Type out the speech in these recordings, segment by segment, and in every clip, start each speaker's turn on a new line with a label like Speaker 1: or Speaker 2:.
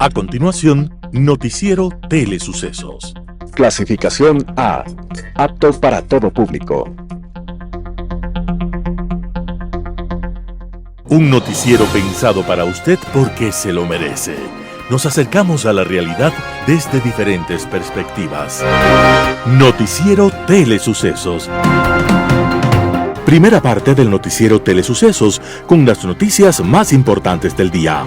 Speaker 1: A continuación, Noticiero Telesucesos.
Speaker 2: Clasificación A. Apto para todo público.
Speaker 1: Un noticiero pensado para usted porque se lo merece. Nos acercamos a la realidad desde diferentes perspectivas. Noticiero Telesucesos. Primera parte del Noticiero Telesucesos con las noticias más importantes del día.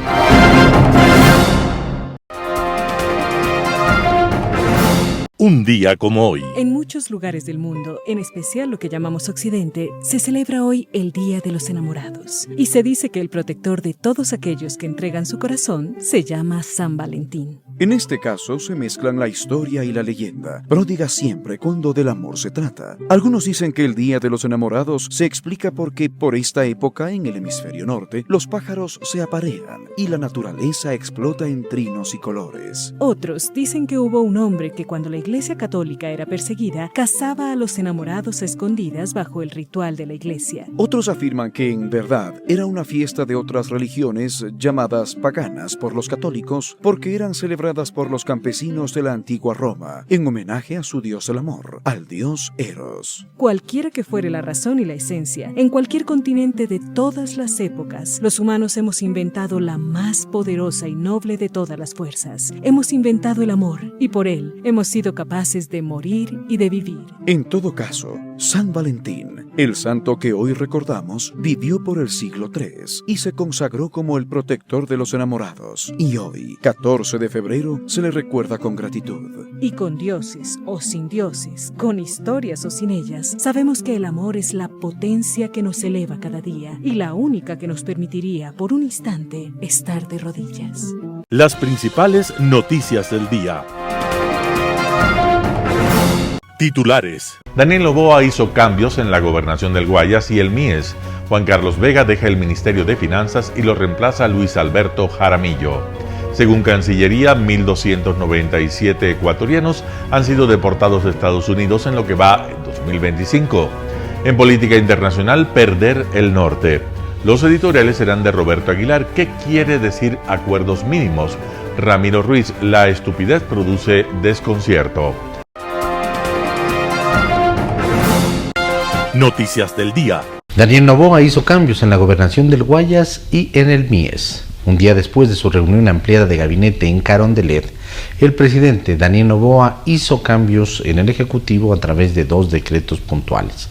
Speaker 1: Un día como hoy.
Speaker 3: En muchos lugares del mundo, en especial lo que llamamos Occidente, se celebra hoy el Día de los Enamorados. Y se dice que el protector de todos aquellos que entregan su corazón se llama San Valentín.
Speaker 4: En este caso se mezclan la historia y la leyenda, pródiga siempre cuando del amor se trata. Algunos dicen que el Día de los Enamorados se explica porque por esta época en el hemisferio norte los pájaros se aparean y la naturaleza explota en trinos y colores.
Speaker 3: Otros dicen que hubo un hombre que cuando la Iglesia Católica era perseguida, casaba a los enamorados a escondidas bajo el ritual de la Iglesia.
Speaker 4: Otros afirman que en verdad era una fiesta de otras religiones llamadas paganas por los católicos porque eran celebradas por los campesinos de la antigua Roma en homenaje a su dios del amor, al dios Eros.
Speaker 3: Cualquiera que fuere la razón y la esencia, en cualquier continente de todas las épocas, los humanos hemos inventado la más poderosa y noble de todas las fuerzas. Hemos inventado el amor y por él hemos sido capaces de morir y de vivir.
Speaker 4: En todo caso, San Valentín, el santo que hoy recordamos, vivió por el siglo III y se consagró como el protector de los enamorados. Y hoy, 14 de febrero, se le recuerda con gratitud.
Speaker 3: Y con dioses o sin dioses, con historias o sin ellas, sabemos que el amor es la potencia que nos eleva cada día y la única que nos permitiría, por un instante, estar de rodillas.
Speaker 1: Las principales noticias del día. Titulares.
Speaker 5: Daniel Noboa hizo cambios en la gobernación del Guayas y el MIES. Juan Carlos Vega deja el Ministerio de Finanzas y lo reemplaza Luis Alberto Jaramillo. Según Cancillería, 1.297 ecuatorianos han sido deportados de Estados Unidos en lo que va en 2025. En política internacional, perder el norte. Los editoriales serán de Roberto Aguilar. ¿Qué quiere decir acuerdos mínimos? Ramiro Ruiz, la estupidez produce desconcierto.
Speaker 1: Noticias del día.
Speaker 6: Daniel Noboa hizo cambios en la gobernación del Guayas y en el MIES. Un día después de su reunión ampliada de gabinete en Carondelet, el presidente Daniel Noboa hizo cambios en el Ejecutivo a través de 2 decretos puntuales,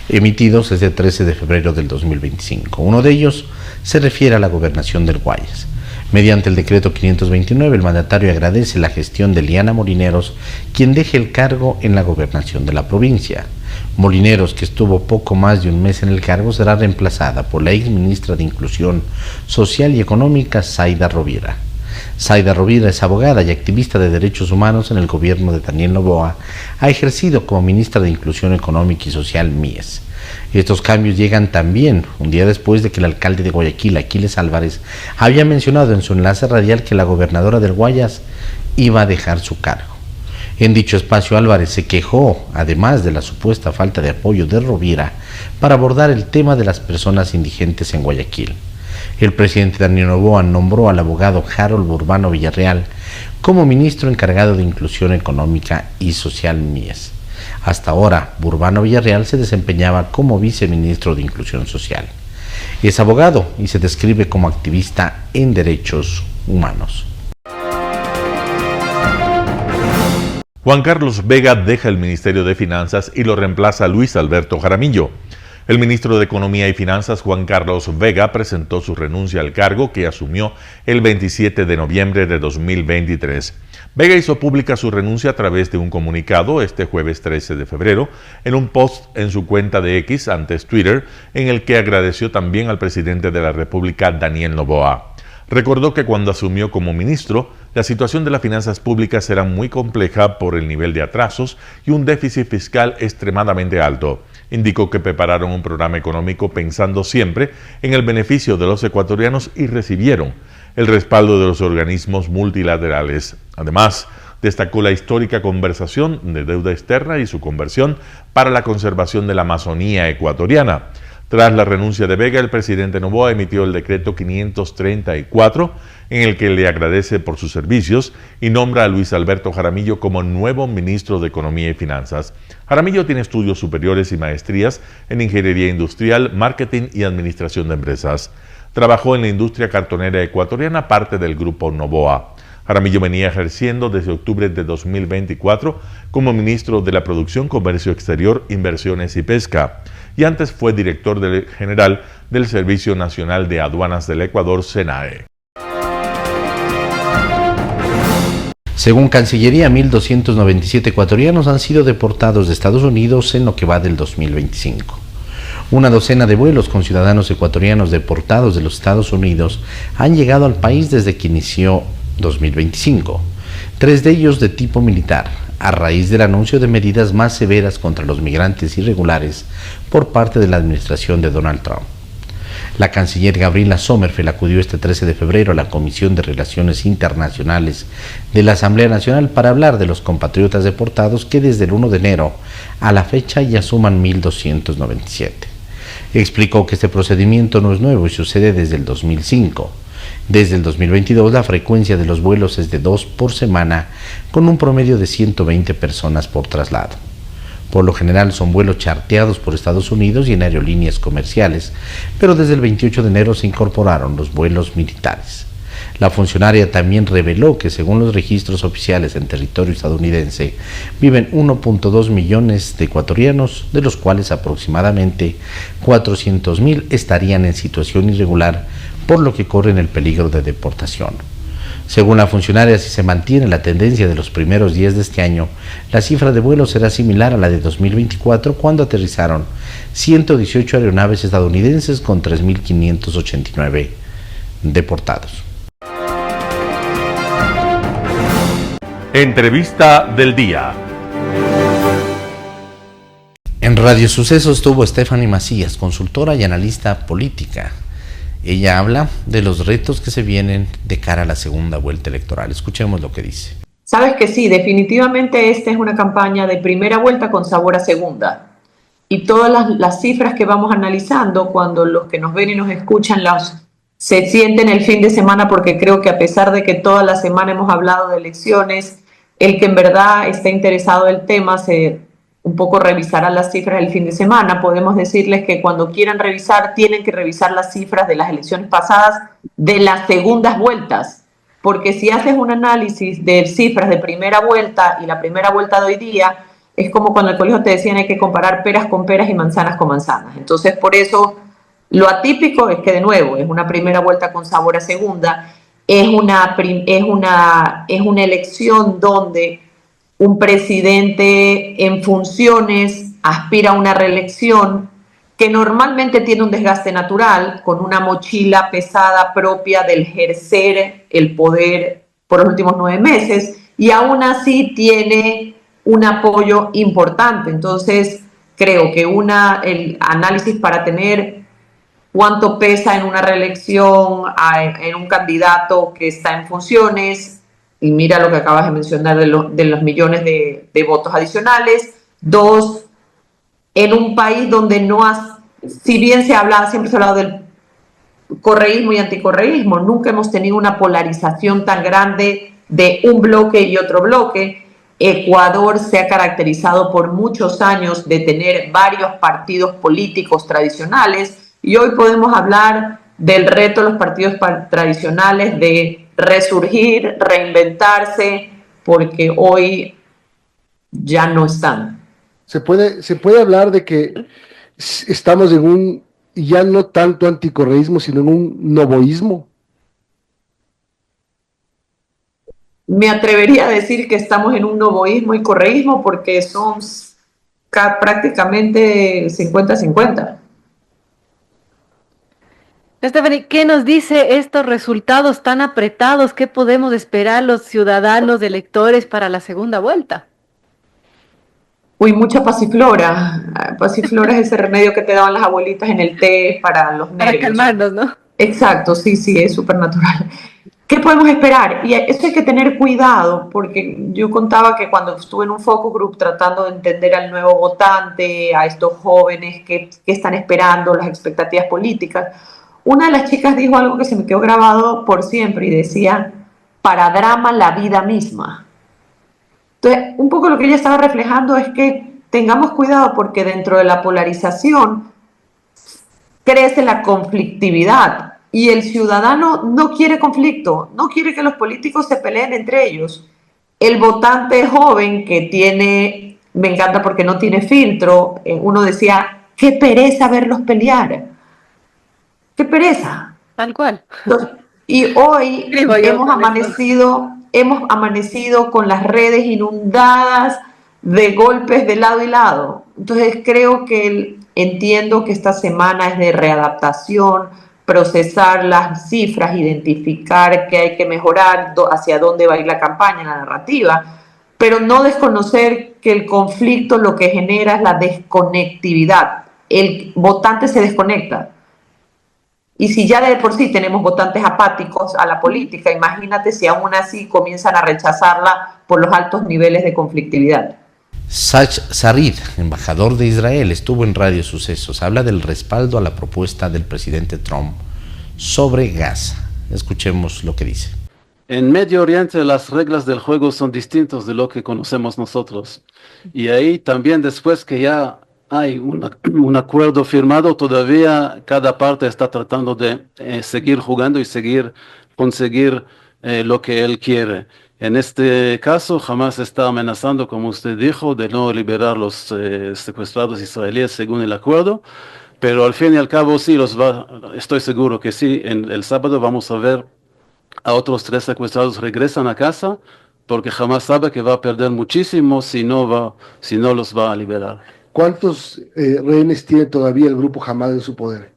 Speaker 6: emitidos desde el 13 de febrero del 2025. Uno de ellos se refiere a la gobernación del Guayas. Mediante el decreto 529, el mandatario agradece la gestión de Liana Molineros, quien deje el cargo en la gobernación de la provincia. Molineros, que estuvo poco más de un mes en el cargo, será reemplazada por la ex ministra de Inclusión Social y Económica, Zaida Rovira. Zaida Rovira es abogada y activista de derechos humanos en el gobierno de Daniel Noboa. Ha ejercido como ministra de Inclusión Económica y Social MIES. Estos cambios llegan también un día después de que el alcalde de Guayaquil, Aquiles Álvarez, había mencionado en su enlace radial que la gobernadora del Guayas iba a dejar su cargo. En dicho espacio, Álvarez se quejó, además de la supuesta falta de apoyo de Rovira, para abordar el tema de las personas indigentes en Guayaquil. El presidente Daniel Noboa nombró al abogado Harold Burbano Villarreal como ministro encargado de Inclusión Económica y Social MIES. Hasta ahora, Burbano Villarreal se desempeñaba como viceministro de Inclusión Social. Es abogado y se describe como activista en derechos humanos.
Speaker 5: Juan Carlos Vega deja el Ministerio de Finanzas y lo reemplaza Luis Alberto Jaramillo. El ministro de Economía y Finanzas, Juan Carlos Vega, presentó su renuncia al cargo que asumió el 27 de noviembre de 2023. Vega hizo pública su renuncia a través de un comunicado este jueves 13 de febrero en un post en su cuenta de X, antes Twitter, en el que agradeció también al presidente de la República, Daniel Noboa. Recordó que cuando asumió como ministro, la situación de las finanzas públicas era muy compleja por el nivel de atrasos y un déficit fiscal extremadamente alto. Indicó que prepararon un programa económico pensando siempre en el beneficio de los ecuatorianos y recibieron el respaldo de los organismos multilaterales. Además, destacó la histórica conversación de deuda externa y su conversión para la conservación de la Amazonía ecuatoriana. Tras la renuncia de Vega, el presidente Noboa emitió el decreto 534, en el que le agradece por sus servicios y nombra a Luis Alberto Jaramillo como nuevo ministro de Economía y Finanzas. Jaramillo tiene estudios superiores y maestrías en Ingeniería Industrial, Marketing y Administración de Empresas. Trabajó en la industria cartonera ecuatoriana, parte del grupo Noboa. Jaramillo venía ejerciendo desde octubre de 2024 como ministro de la Producción, Comercio Exterior, Inversiones y Pesca, y antes fue director general del Servicio Nacional de Aduanas del Ecuador, SENAE.
Speaker 6: Según Cancillería, 1.297 ecuatorianos han sido deportados de Estados Unidos en lo que va del 2025. Una docena de vuelos con ciudadanos ecuatorianos deportados de los Estados Unidos han llegado al país desde que inició 2025, 3 de ellos de tipo militar, a raíz del anuncio de medidas más severas contra los migrantes irregulares por parte de la administración de Donald Trump. La canciller Gabriela Sommerfeld acudió este 13 de febrero a la Comisión de Relaciones Internacionales de la Asamblea Nacional para hablar de los compatriotas deportados que desde el 1 de enero a la fecha ya suman 1.297. Explicó que este procedimiento no es nuevo y sucede desde el 2005. Desde el 2022 la frecuencia de los vuelos es de 2 por semana, con un promedio de 120 personas por traslado. Por lo general son vuelos charteados por Estados Unidos y en aerolíneas comerciales, pero desde el 28 de enero se incorporaron los vuelos militares. La funcionaria también reveló que según los registros oficiales en territorio estadounidense viven 1.2 millones de ecuatorianos, de los cuales aproximadamente 400.000 estarían en situación irregular, por lo que corren el peligro de deportación. Según la funcionaria, si se mantiene la tendencia de los primeros días de este año, la cifra de vuelos será similar a la de 2024, cuando aterrizaron 118 aeronaves estadounidenses con 3.589 deportados.
Speaker 5: Entrevista del día.
Speaker 6: En Radio Sucesos estuvo Stephanie Macías, consultora y analista política. Ella habla de los retos que se vienen de cara a la segunda vuelta electoral. Escuchemos lo que dice.
Speaker 7: Sabes que sí, definitivamente esta es una campaña de primera vuelta con sabor a segunda. Y todas las cifras que vamos analizando, cuando los que nos ven y nos escuchan se sienten el fin de semana, porque creo que a pesar de que toda la semana hemos hablado de elecciones, el que en verdad está interesado en el tema un poco revisará las cifras del fin de semana. Podemos decirles que cuando quieran revisar, tienen que revisar las cifras de las elecciones pasadas de las segundas vueltas, porque si haces un análisis de cifras de primera vuelta y la primera vuelta de hoy día, es como cuando en el colegio te decían hay que comparar peras con peras y manzanas con manzanas. Entonces, por eso, lo atípico es que, de nuevo, es una primera vuelta con sabor a segunda, es una elección donde un presidente en funciones aspira a una reelección que normalmente tiene un desgaste natural, con una mochila pesada propia del ejercer el poder por los últimos 9 meses, y aún así tiene un apoyo importante. Entonces, creo que el análisis para tener cuánto pesa en una reelección en un candidato que está en funciones, y mira lo que acabas de mencionar de los millones de votos adicionales. 2, en un país donde si bien siempre se ha hablado del correísmo y anticorreísmo, nunca hemos tenido una polarización tan grande de un bloque y otro bloque. Ecuador se ha caracterizado por muchos años de tener varios partidos políticos tradicionales, y hoy podemos hablar del reto de los partidos tradicionales de resurgir, reinventarse, porque hoy ya no están.
Speaker 8: Se puede hablar de que estamos en un, ya no tanto anticorreísmo, sino en un novoísmo.
Speaker 7: Me atrevería a decir que estamos en un novoísmo y correísmo, porque son prácticamente 50-50.
Speaker 9: Stephanie, ¿qué nos dice estos resultados tan apretados? ¿Qué podemos esperar los ciudadanos electores para la segunda vuelta?
Speaker 7: Uy, mucha pasiflora. Pasiflora es ese remedio que te daban las abuelitas en el té para los nervios.
Speaker 9: Para calmarnos, ¿no?
Speaker 7: Exacto, sí, es súper natural. ¿Qué podemos esperar? Y eso hay que tener cuidado, porque yo contaba que cuando estuve en un focus group tratando de entender al nuevo votante, a estos jóvenes que están esperando, las expectativas políticas, una de las chicas dijo algo que se me quedó grabado por siempre y decía, para drama la vida misma. Entonces, un poco lo que ella estaba reflejando es que tengamos cuidado porque dentro de la polarización crece la conflictividad y el ciudadano no quiere conflicto, no quiere que los políticos se peleen entre ellos. El votante joven que tiene, me encanta porque no tiene filtro, uno decía, qué pereza verlos pelear, qué pereza.
Speaker 9: Tal cual.
Speaker 7: Y hoy
Speaker 9: Digo yo,
Speaker 7: hemos amanecido con las redes inundadas de golpes de lado y lado. Entonces creo que entiendo que esta semana es de readaptación, procesar las cifras, identificar qué hay que mejorar, hacia dónde va a ir la campaña, la narrativa, pero no desconocer que el conflicto lo que genera es la desconectividad. El votante se desconecta. Y si ya de por sí tenemos votantes apáticos a la política, imagínate si aún así comienzan a rechazarla por los altos niveles de conflictividad.
Speaker 6: Sach Sarid, embajador de Israel, estuvo en Radio Sucesos. Habla del respaldo a la propuesta del presidente Trump sobre Gaza. Escuchemos lo que dice.
Speaker 10: En Medio Oriente las reglas del juego son distintas de lo que conocemos nosotros. Y ahí también después que ya hay un acuerdo firmado, todavía cada parte está tratando de seguir jugando y conseguir lo que él quiere. En este caso, Hamas está amenazando, como usted dijo, de no liberar los secuestrados israelíes según el acuerdo, pero al fin y al cabo sí estoy seguro que sí, el sábado vamos a ver a otros 3 secuestrados regresan a casa, porque Hamas sabe que va a perder muchísimo si no los va a liberar.
Speaker 8: ¿Cuántos rehenes tiene todavía el grupo Hamas en su poder?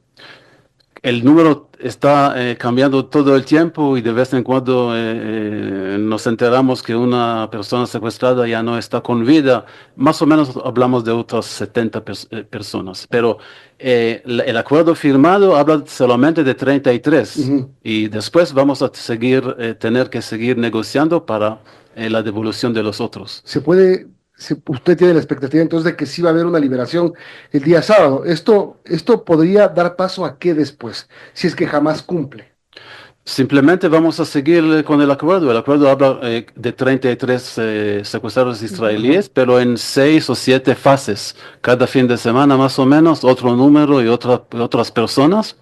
Speaker 10: El número está cambiando todo el tiempo y de vez en cuando nos enteramos que una persona secuestrada ya no está con vida. Más o menos hablamos de otras 70 personas, pero el acuerdo firmado habla solamente de 33 y después vamos a tener que seguir negociando para la devolución de los otros.
Speaker 8: Usted tiene la expectativa entonces de que sí va a haber una liberación el día sábado. ¿Esto podría dar paso a qué después, si es que jamás cumple?
Speaker 10: Simplemente vamos a seguir con el acuerdo. El acuerdo habla de 33 secuestrados israelíes, pero en 6 o 7 fases. Cada fin de semana más o menos, otro número y otras personas.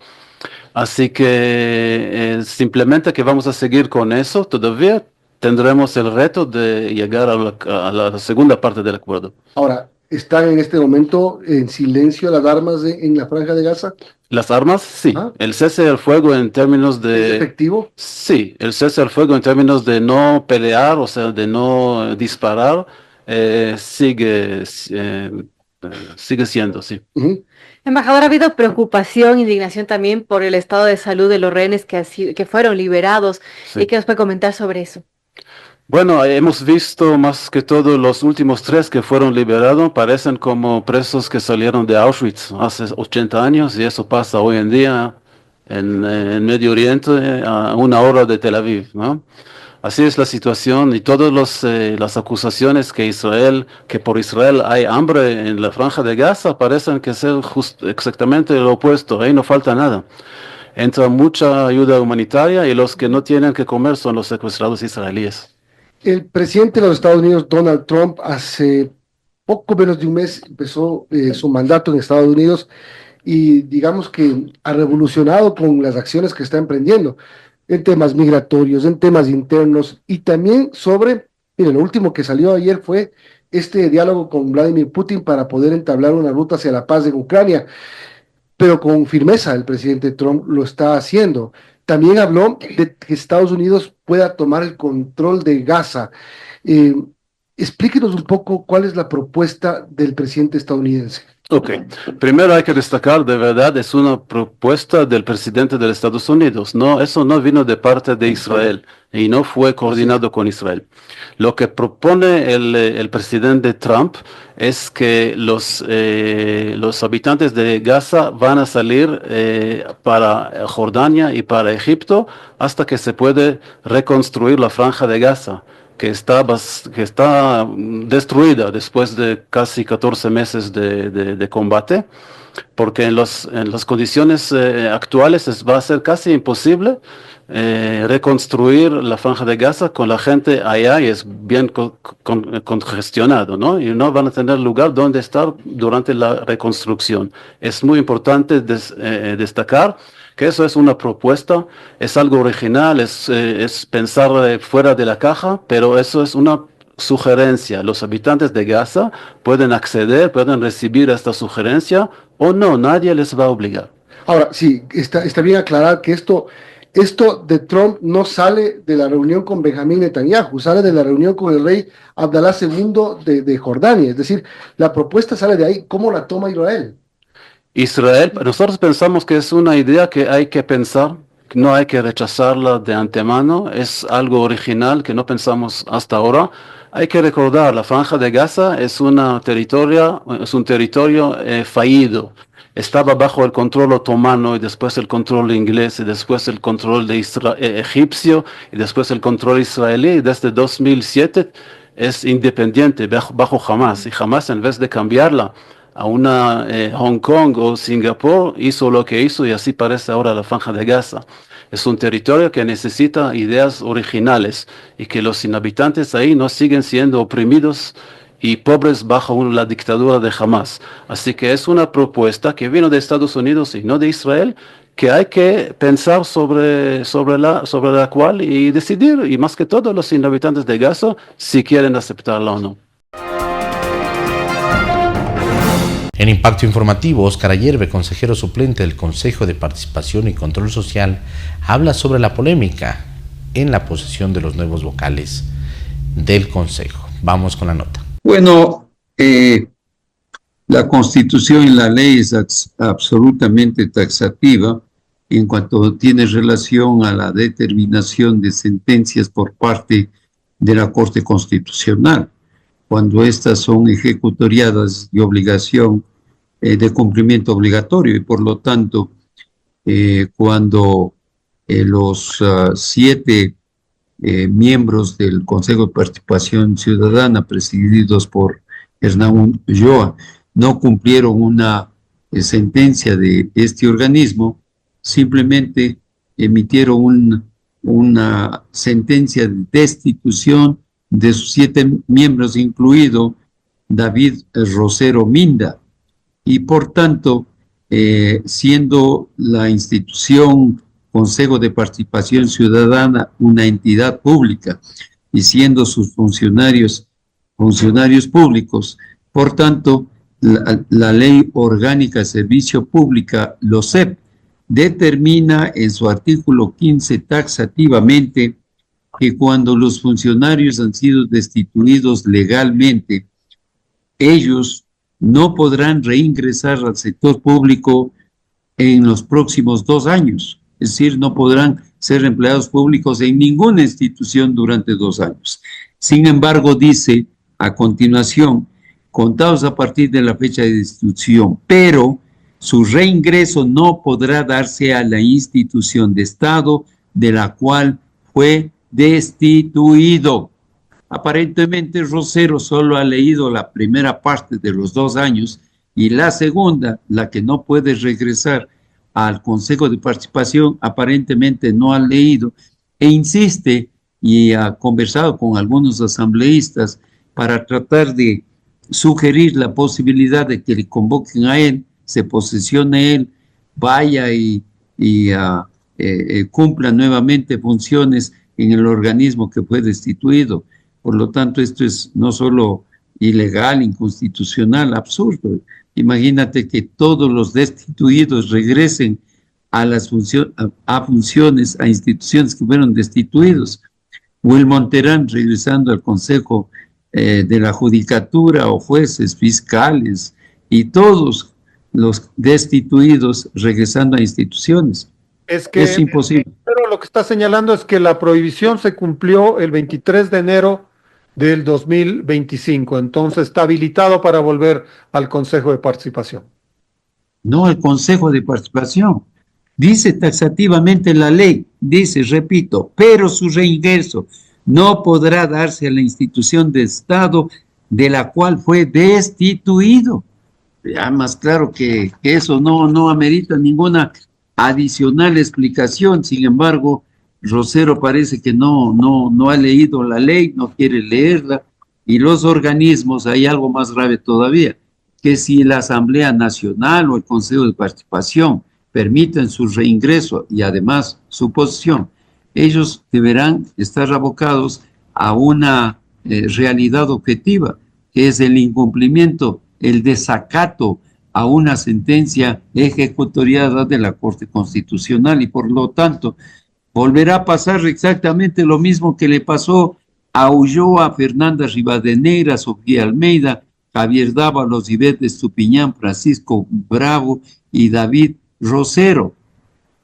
Speaker 10: Así que simplemente que vamos a seguir con eso. Todavía tendremos el reto de llegar a la segunda parte del acuerdo.
Speaker 8: Ahora, ¿están en este momento en silencio las armas en la Franja de Gaza?
Speaker 10: Las armas, sí. El cese del fuego en términos de...
Speaker 8: ¿Es efectivo?
Speaker 10: Sí, el cese del fuego en términos de no pelear, o sea, de no disparar, sigue siendo, sí.
Speaker 9: Embajador, ha habido preocupación, indignación también por el estado de salud de los rehenes que fueron liberados.
Speaker 10: Sí.
Speaker 9: ¿Y qué nos puede comentar sobre eso?
Speaker 10: Bueno, hemos visto más que todo los últimos 3 que fueron liberados, parecen como presos que salieron de Auschwitz hace 80 años y eso pasa hoy en día en Medio Oriente a 1 hora de Tel Aviv, ¿no? Así es la situación y todas las acusaciones que por Israel hay hambre en la Franja de Gaza parecen que ser exactamente lo opuesto, ahí no falta nada. Entra mucha ayuda humanitaria y los que no tienen que comer son los secuestrados israelíes.
Speaker 8: El presidente de los Estados Unidos, Donald Trump, hace poco menos de un mes empezó su mandato en Estados Unidos y digamos que ha revolucionado con las acciones que está emprendiendo en temas migratorios, en temas internos y también mire, lo último que salió ayer fue este diálogo con Vladimir Putin para poder entablar una ruta hacia la paz en Ucrania, pero con firmeza el presidente Trump lo está haciendo. También habló de que Estados Unidos pueda tomar el control de Gaza. Explíquenos un poco cuál es la propuesta del presidente estadounidense.
Speaker 10: Ok, primero hay que destacar, de verdad, es una propuesta del presidente de los Estados Unidos. No, eso no vino de parte de Israel y no fue coordinado con Israel. Lo que propone el presidente Trump es que los habitantes de Gaza van a salir para Jordania y para Egipto hasta que se puede reconstruir la franja de Gaza, que está destruida después de casi 14 meses de combate, porque en las condiciones actuales va a ser casi imposible reconstruir la franja de Gaza con la gente allá, y es bien congestionado, ¿no? Y no van a tener lugar donde estar durante la reconstrucción. Es muy importante destacar que eso es una propuesta, es algo original, es pensar fuera de la caja, pero eso es una sugerencia. Los habitantes de Gaza pueden acceder, pueden recibir esta sugerencia o no, nadie les va a obligar.
Speaker 8: Ahora, sí, está bien aclarar que esto de Trump no sale de la reunión con Benjamín Netanyahu, sale de la reunión con el rey Abdalá II de Jordania. Es decir, la propuesta sale de ahí. ¿Cómo la toma Israel?
Speaker 10: Israel, nosotros pensamos que es una idea que hay que pensar, no hay que rechazarla de antemano, es algo original que no pensamos hasta ahora. Hay que recordar, la Franja de Gaza es un territorio fallido. Estaba bajo el control otomano y después el control inglés y después el control egipcio y después el control israelí, y desde 2007 es independiente bajo Hamas, y Hamas, en vez de cambiarla a una Hong Kong o Singapur, hizo lo que hizo, y así parece ahora la Franja de Gaza. Es un territorio que necesita ideas originales y que los inhabitantes ahí no siguen siendo oprimidos y pobres bajo la dictadura de Hamas. Así que es una propuesta que vino de Estados Unidos y no de Israel, que hay que pensar sobre la cual y decidir, y más que todo los inhabitantes de Gaza, si quieren aceptarla o no.
Speaker 6: En Impacto Informativo, Óscar Ayerbe, consejero suplente del Consejo de Participación y Control Social, habla sobre la polémica en la posesión de los nuevos vocales del Consejo. Vamos con la nota.
Speaker 11: Bueno, la Constitución y la ley es absolutamente taxativa en cuanto tiene relación a la determinación de sentencias por parte de la Corte Constitucional, cuando éstas son ejecutoriadas de obligación, de cumplimiento obligatorio, y por lo tanto, cuando los 7 miembros del Consejo de Participación Ciudadana, presididos por Hernán Ulloa, no cumplieron una sentencia de este organismo, simplemente emitieron una sentencia de destitución de sus 7 miembros, incluido David Rosero Minda, y por tanto, siendo la institución Consejo de Participación Ciudadana una entidad pública y siendo sus funcionarios públicos, por tanto, la Ley Orgánica de Servicio Pública, LOSEP, determina en su artículo 15 taxativamente que cuando los funcionarios han sido destituidos legalmente, ellos no podrán reingresar al sector público en los próximos 2 años. Es decir, no podrán ser empleados públicos en ninguna institución durante 2 años. Sin embargo, dice a continuación, contados a partir de la fecha de destitución, pero su reingreso no podrá darse a la institución de Estado de la cual fue destituido. Aparentemente, Rosero solo ha leído la primera parte de los 2 años y la segunda, la que no puede regresar al Consejo de Participación, aparentemente no ha leído e insiste y ha conversado con algunos asambleístas para tratar de sugerir la posibilidad de que le convoquen a él, se posesione él, vaya y cumpla nuevamente funciones en el organismo que fue destituido. Por lo tanto, esto es no solo ilegal, inconstitucional, absurdo. Imagínate que todos los destituidos regresen a las funciones, a instituciones que fueron destituidos. Will Monterán regresando al Consejo de la Judicatura, o jueces, fiscales, y todos los destituidos regresando a instituciones. Es imposible.
Speaker 12: Pero lo que está señalando es que la prohibición se cumplió el 23 de enero del 2025, entonces está habilitado para volver al Consejo de Participación.
Speaker 11: No, el Consejo de Participación. Dice taxativamente la ley, dice, repito, pero su reingreso no podrá darse a la institución de Estado de la cual fue destituido. Ya más claro que eso no amerita ninguna adicional explicación. Sin embargo, Rosero parece que no ha leído la ley, no quiere leerla, y los organismos, hay algo más grave todavía, que si la Asamblea Nacional o el Consejo de Participación permiten su reingreso y además su posición, ellos deberán estar abocados a una realidad objetiva, que es el incumplimiento, el desacato a una sentencia ejecutoriada de la Corte Constitucional, y por lo tanto volverá a pasar exactamente lo mismo que le pasó a Ulloa, Fernanda Rivadeneira, Sofía Almeida, Javier Dávalos, Ivette Estupiñán, Francisco Bravo y David Rosero,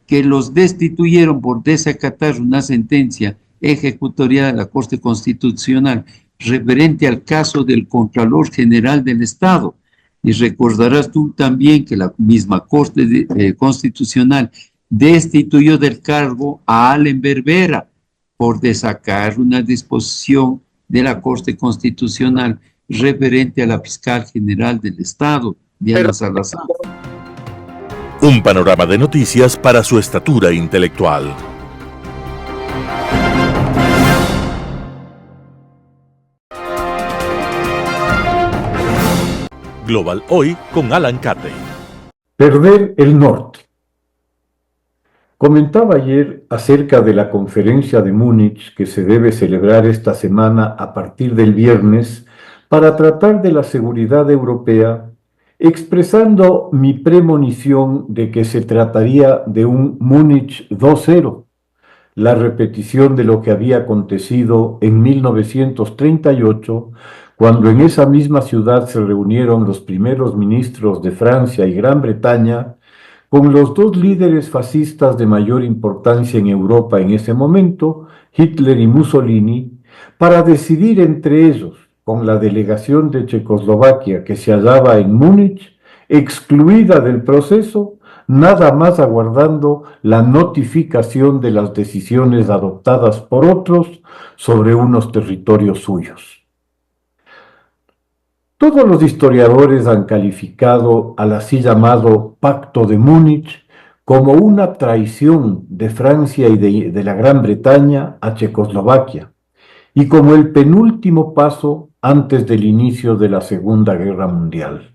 Speaker 11: que los destituyeron por desacatar una sentencia ejecutoriada de la Corte Constitucional referente al caso del Contralor General del Estado. Y recordarás tú también que la misma Corte Constitucional destituyó del cargo a Allen Berbera por desacatar una disposición de la Corte Constitucional referente a la Fiscal General del Estado, Diana Salazar.
Speaker 1: Un panorama de noticias para su estatura intelectual. Global Hoy con Alan Cate.
Speaker 13: Perder el norte. Comentaba ayer acerca de la conferencia de Múnich que se debe celebrar esta semana a partir del viernes para tratar de la seguridad europea, expresando mi premonición de que se trataría de un Múnich 2.0, la repetición de lo que había acontecido en 1938, cuando en esa misma ciudad se reunieron los primeros ministros de Francia y Gran Bretaña con los dos líderes fascistas de mayor importancia en Europa en ese momento, Hitler y Mussolini, para decidir entre ellos, con la delegación de Checoslovaquia que se hallaba en Múnich, excluida del proceso, nada más aguardando la notificación de las decisiones adoptadas por otros sobre unos territorios suyos. Todos los historiadores han calificado al así llamado Pacto de Múnich como una traición de Francia y de la Gran Bretaña a Checoslovaquia, y como el penúltimo paso antes del inicio de la Segunda Guerra Mundial.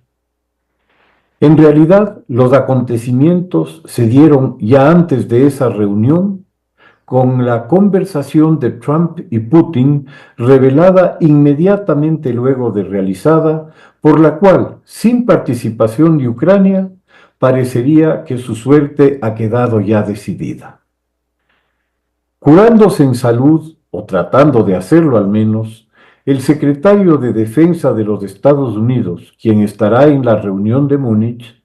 Speaker 13: En realidad, los acontecimientos se dieron ya antes de esa reunión, con la conversación de Trump y Putin revelada inmediatamente luego de realizada, por la cual, sin participación de Ucrania, parecería que su suerte ha quedado ya decidida. Curándose en salud, o tratando de hacerlo al menos, el secretario de Defensa de los Estados Unidos, quien estará en la reunión de Múnich,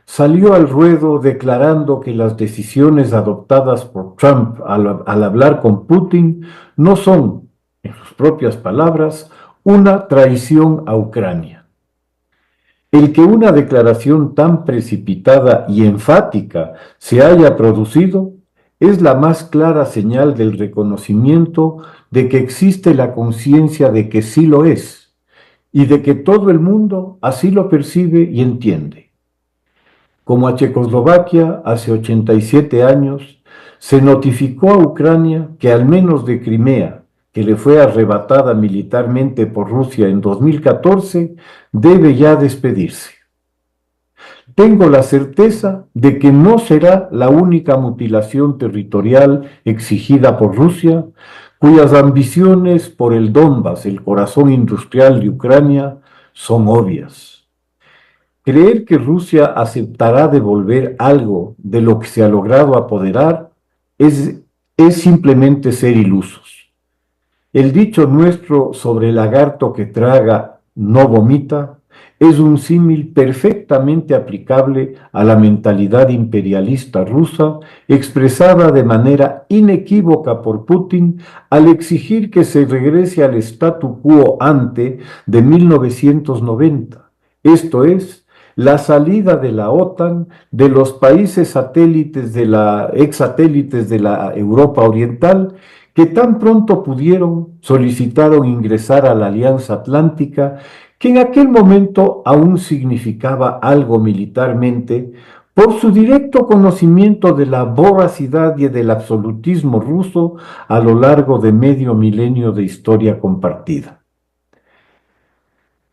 Speaker 13: salió al ruedo declarando que las decisiones adoptadas por Trump al hablar con Putin no son, en sus propias palabras, una traición a Ucrania. El que una declaración tan precipitada y enfática se haya producido es la más clara señal del reconocimiento de que existe la conciencia de que sí lo es, y de que todo el mundo así lo percibe y entiende. Como a Checoslovaquia hace 87 años, se notificó a Ucrania que al menos de Crimea, que le fue arrebatada militarmente por Rusia en 2014, debe ya despedirse. Tengo la certeza de que no será la única mutilación territorial exigida por Rusia, cuyas ambiciones por el Donbass, el corazón industrial de Ucrania, son obvias. Creer que Rusia aceptará devolver algo de lo que se ha logrado apoderar es simplemente ser ilusos. El dicho nuestro sobre el lagarto que traga no vomita es un símil perfectamente aplicable a la mentalidad imperialista rusa, expresada de manera inequívoca por Putin al exigir que se regrese al statu quo ante de 1990, esto es, la salida de la OTAN de los países satélites ex satélites de la Europa Oriental, que tan pronto solicitaron ingresar a la Alianza Atlántica, que en aquel momento aún significaba algo militarmente, por su directo conocimiento de la voracidad y del absolutismo ruso a lo largo de medio milenio de historia compartida.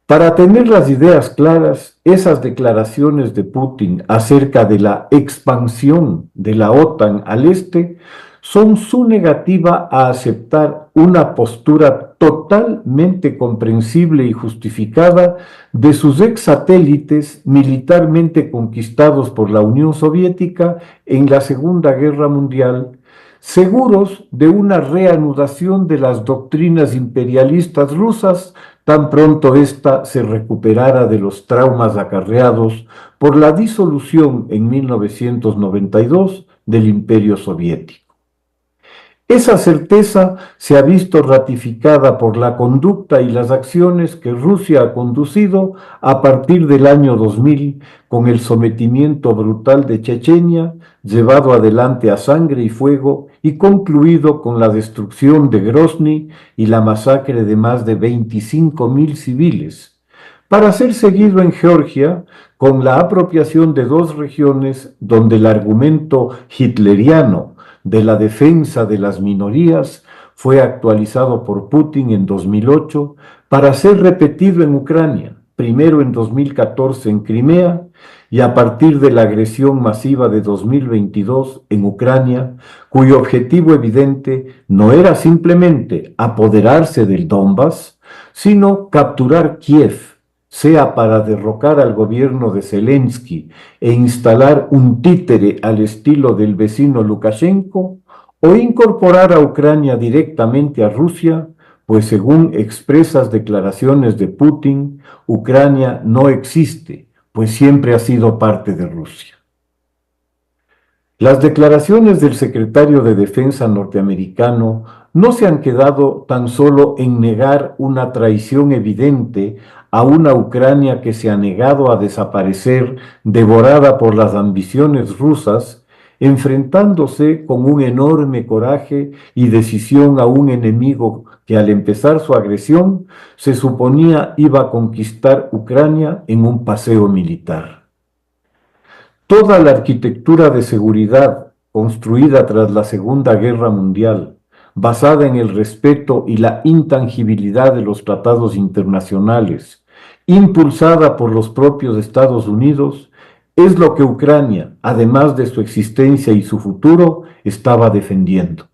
Speaker 13: Para tener las ideas claras, esas declaraciones de Putin acerca de la expansión de la OTAN al este son su negativa a aceptar una postura totalmente comprensible y justificada de sus ex satélites militarmente conquistados por la Unión Soviética en la Segunda Guerra Mundial, seguros de una reanudación de las doctrinas imperialistas rusas tan pronto ésta se recuperara de los traumas acarreados por la disolución en 1992 del Imperio Soviético. Esa certeza se ha visto ratificada por la conducta y las acciones que Rusia ha conducido a partir del año 2000 con el sometimiento brutal de Chechenia, llevado adelante a sangre y fuego y concluido con la destrucción de Grozny y la masacre de más de 25.000 civiles, para ser seguido en Georgia con la apropiación de 2 regiones donde el argumento hitleriano de la defensa de las minorías fue actualizado por Putin en 2008 para ser repetido en Ucrania, primero en 2014 en Crimea y a partir de la agresión masiva de 2022 en Ucrania, cuyo objetivo evidente no era simplemente apoderarse del Donbass, sino capturar Kiev, sea para derrocar al gobierno de Zelensky e instalar un títere al estilo del vecino Lukashenko, o incorporar a Ucrania directamente a Rusia, pues según expresas declaraciones de Putin, Ucrania no existe, pues siempre ha sido parte de Rusia. Las declaraciones del secretario de Defensa norteamericano no se han quedado tan solo en negar una traición evidente a una Ucrania que se ha negado a desaparecer, devorada por las ambiciones rusas, enfrentándose con un enorme coraje y decisión a un enemigo que al empezar su agresión se suponía iba a conquistar Ucrania en un paseo militar. Toda la arquitectura de seguridad construida tras la Segunda Guerra Mundial, basada en el respeto y la intangibilidad de los tratados internacionales, impulsada por los propios Estados Unidos, es lo que Ucrania, además de su existencia y su futuro, estaba defendiendo.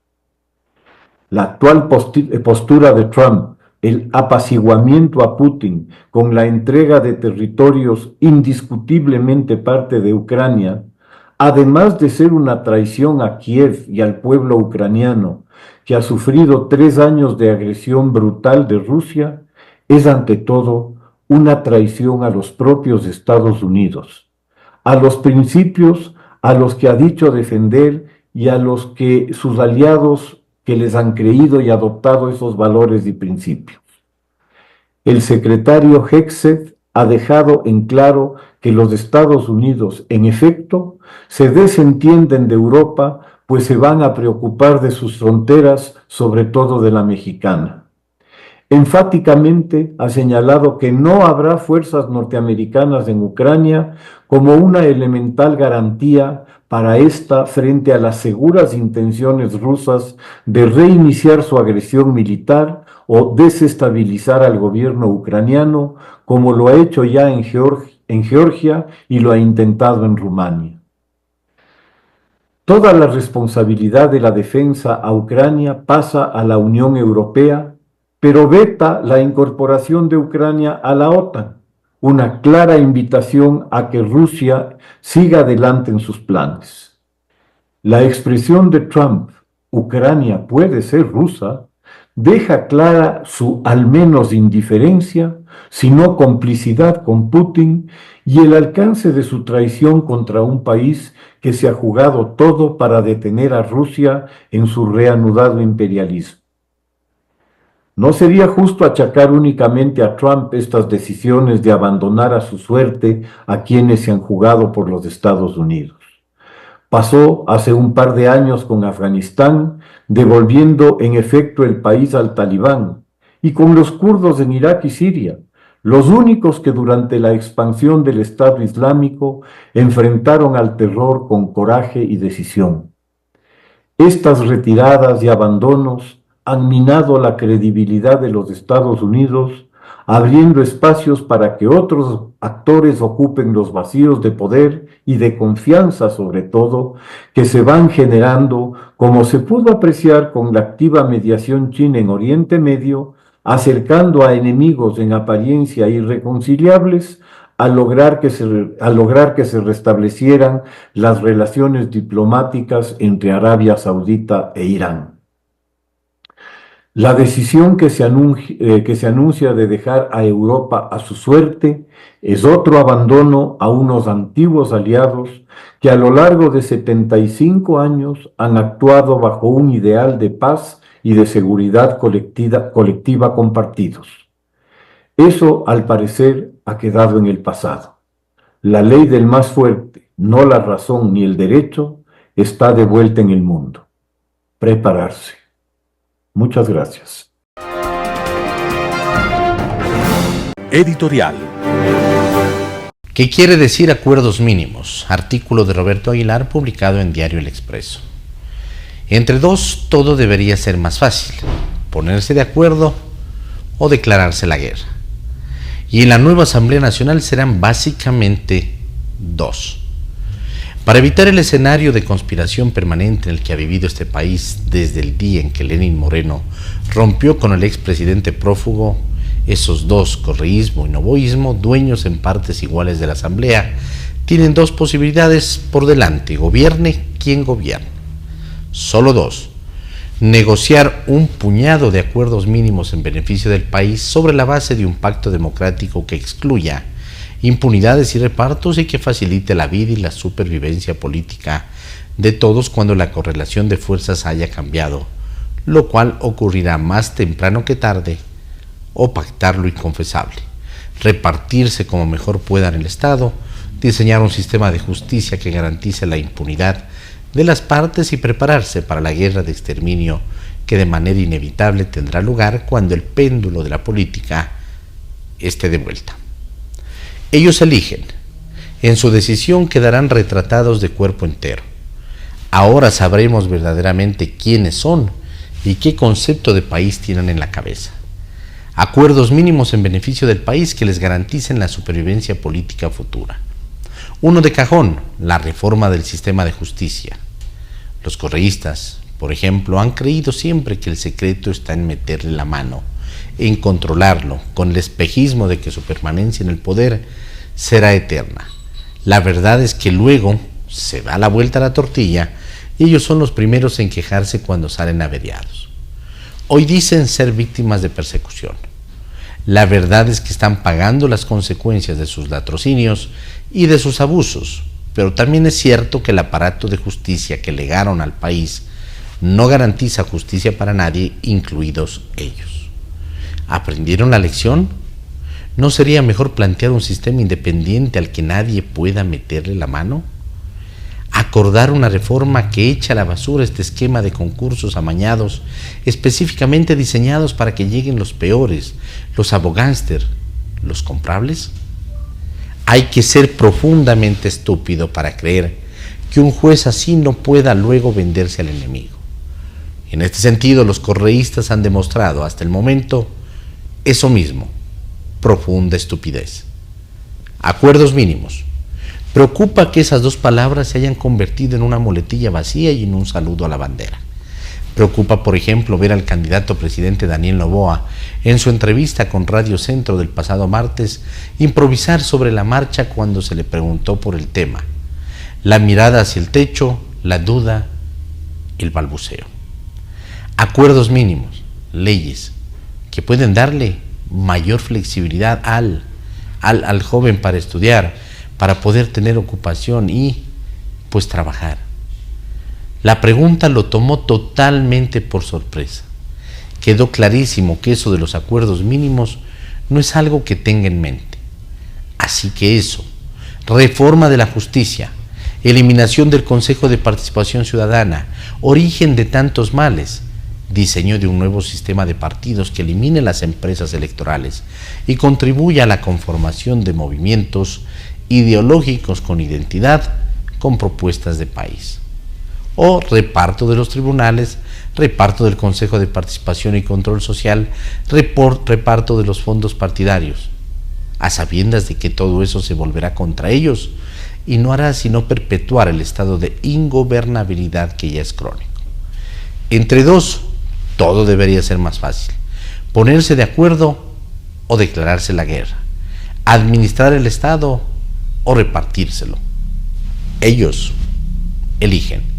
Speaker 13: La actual postura de Trump, el apaciguamiento a Putin con la entrega de territorios indiscutiblemente parte de Ucrania, además de ser una traición a Kiev y al pueblo ucraniano, que ha sufrido 3 años de agresión brutal de Rusia, es ante todo una traición a los propios Estados Unidos, a los principios a los que ha dicho defender y a los que sus aliados que les han creído y adoptado esos valores y principios. El secretario Hegseth ha dejado en claro que los Estados Unidos, en efecto, se desentienden de Europa, pues se van a preocupar de sus fronteras, sobre todo de la mexicana. Enfáticamente ha señalado que no habrá fuerzas norteamericanas en Ucrania como una elemental garantía para esta frente a las seguras intenciones rusas de reiniciar su agresión militar o desestabilizar al gobierno ucraniano, como lo ha hecho ya en Georgia y lo ha intentado en Rumania. Toda la responsabilidad de la defensa a Ucrania pasa a la Unión Europea, pero veta la incorporación de Ucrania a la OTAN, una clara invitación a que Rusia siga adelante en sus planes. La expresión de Trump, Ucrania puede ser rusa, deja clara su al menos indiferencia, si no complicidad con Putin y el alcance de su traición contra un país que se ha jugado todo para detener a Rusia en su reanudado imperialismo. No sería justo achacar únicamente a Trump estas decisiones de abandonar a su suerte a quienes se han jugado por los Estados Unidos. Pasó hace un par de años con Afganistán, devolviendo en efecto el país al Talibán, y con los kurdos en Irak y Siria, los únicos que durante la expansión del Estado Islámico enfrentaron al terror con coraje y decisión. Estas retiradas y abandonos han minado la credibilidad de los Estados Unidos, abriendo espacios para que otros actores ocupen los vacíos de poder y de confianza, sobre todo, que se van generando, como se pudo apreciar con la activa mediación china en Oriente Medio, acercando a enemigos en apariencia irreconciliables a lograr que se restablecieran las relaciones diplomáticas entre Arabia Saudita e Irán. La decisión que se anuncia de dejar a Europa a su suerte es otro abandono a unos antiguos aliados que a lo largo de 75 años han actuado bajo un ideal de paz y de seguridad colectiva compartidos. Eso, al parecer, ha quedado en el pasado. La ley del más fuerte, no la razón ni el derecho, está de vuelta en el mundo. Prepararse. Muchas gracias.
Speaker 1: Editorial.
Speaker 6: ¿Qué quiere decir acuerdos mínimos? Artículo de Roberto Aguilar publicado en Diario El Expreso. Entre dos, todo debería ser más fácil, ponerse de acuerdo o declararse la guerra. Y en la nueva Asamblea Nacional serán básicamente dos. Para evitar el escenario de conspiración permanente en el que ha vivido este país desde el día en que Lenín Moreno rompió con el expresidente prófugo, esos dos, correísmo y novoísmo, dueños en partes iguales de la Asamblea, tienen dos posibilidades por delante: gobierne quien gobierne. Solo dos: negociar un puñado de acuerdos mínimos en beneficio del país sobre la base de un pacto democrático que excluya impunidades y repartos y que facilite la vida y la supervivencia política de todos cuando la correlación de fuerzas haya cambiado, lo cual ocurrirá más temprano que tarde, o pactar lo inconfesable, repartirse como mejor puedan el Estado, diseñar un sistema de justicia que garantice la impunidad de las partes y prepararse para la guerra de exterminio que de manera inevitable tendrá lugar cuando el péndulo de la política esté de vuelta. Ellos eligen. En su decisión quedarán retratados de cuerpo entero. Ahora sabremos verdaderamente quiénes son y qué concepto de país tienen en la cabeza. Acuerdos mínimos en beneficio del país que les garanticen la supervivencia política futura. Uno de cajón: la reforma del sistema de justicia. Los correístas, por ejemplo, han creído siempre que el secreto está en meterle la mano, en controlarlo, con el espejismo de que su permanencia en el poder será eterna. La verdad es que luego se da la vuelta a la tortilla y ellos son los primeros en quejarse cuando salen averiados. Hoy dicen ser víctimas de persecución. La verdad es que están pagando las consecuencias de sus latrocinios y de sus abusos, pero también es cierto que el aparato de justicia que legaron al país no garantiza justicia para nadie, incluidos ellos. ¿Aprendieron la lección? ¿No sería mejor plantear un sistema independiente al que nadie pueda meterle la mano? Acordar una reforma que echa a la basura este esquema de concursos amañados, específicamente diseñados para que lleguen los peores, los abogánster, los comprables. Hay que ser profundamente estúpido para creer que un juez así no pueda luego venderse al enemigo. En este sentido, los correístas han demostrado hasta el momento eso mismo: profunda estupidez. Acuerdos mínimos. Preocupa que esas dos palabras se hayan convertido en una muletilla vacía y en un saludo a la bandera. Preocupa, por ejemplo, ver al candidato presidente Daniel Noboa, en su entrevista con Radio Centro del pasado martes, improvisar sobre la marcha cuando se le preguntó por el tema. La mirada hacia el techo, la duda, el balbuceo. Acuerdos mínimos. leyes que pueden darle mayor flexibilidad al joven para estudiar, para poder tener ocupación y pues trabajar. La pregunta lo tomó totalmente por sorpresa. Quedó clarísimo que eso de los acuerdos mínimos no es algo que tenga en mente. Así que eso, reforma de la justicia, eliminación del Consejo de Participación Ciudadana, origen de tantos males, diseño de un nuevo sistema de partidos que elimine las empresas electorales y contribuya a la conformación de movimientos ideológicos con identidad, con propuestas de país. O reparto de los tribunales, reparto del Consejo de Participación y Control Social, reparto de los fondos partidarios, a sabiendas de que todo eso se volverá contra ellos y no hará sino perpetuar el estado de ingobernabilidad que ya es crónico. Entre dos, todo debería ser más fácil: ponerse de acuerdo o declararse la guerra, administrar el Estado o repartírselo. Ellos eligen.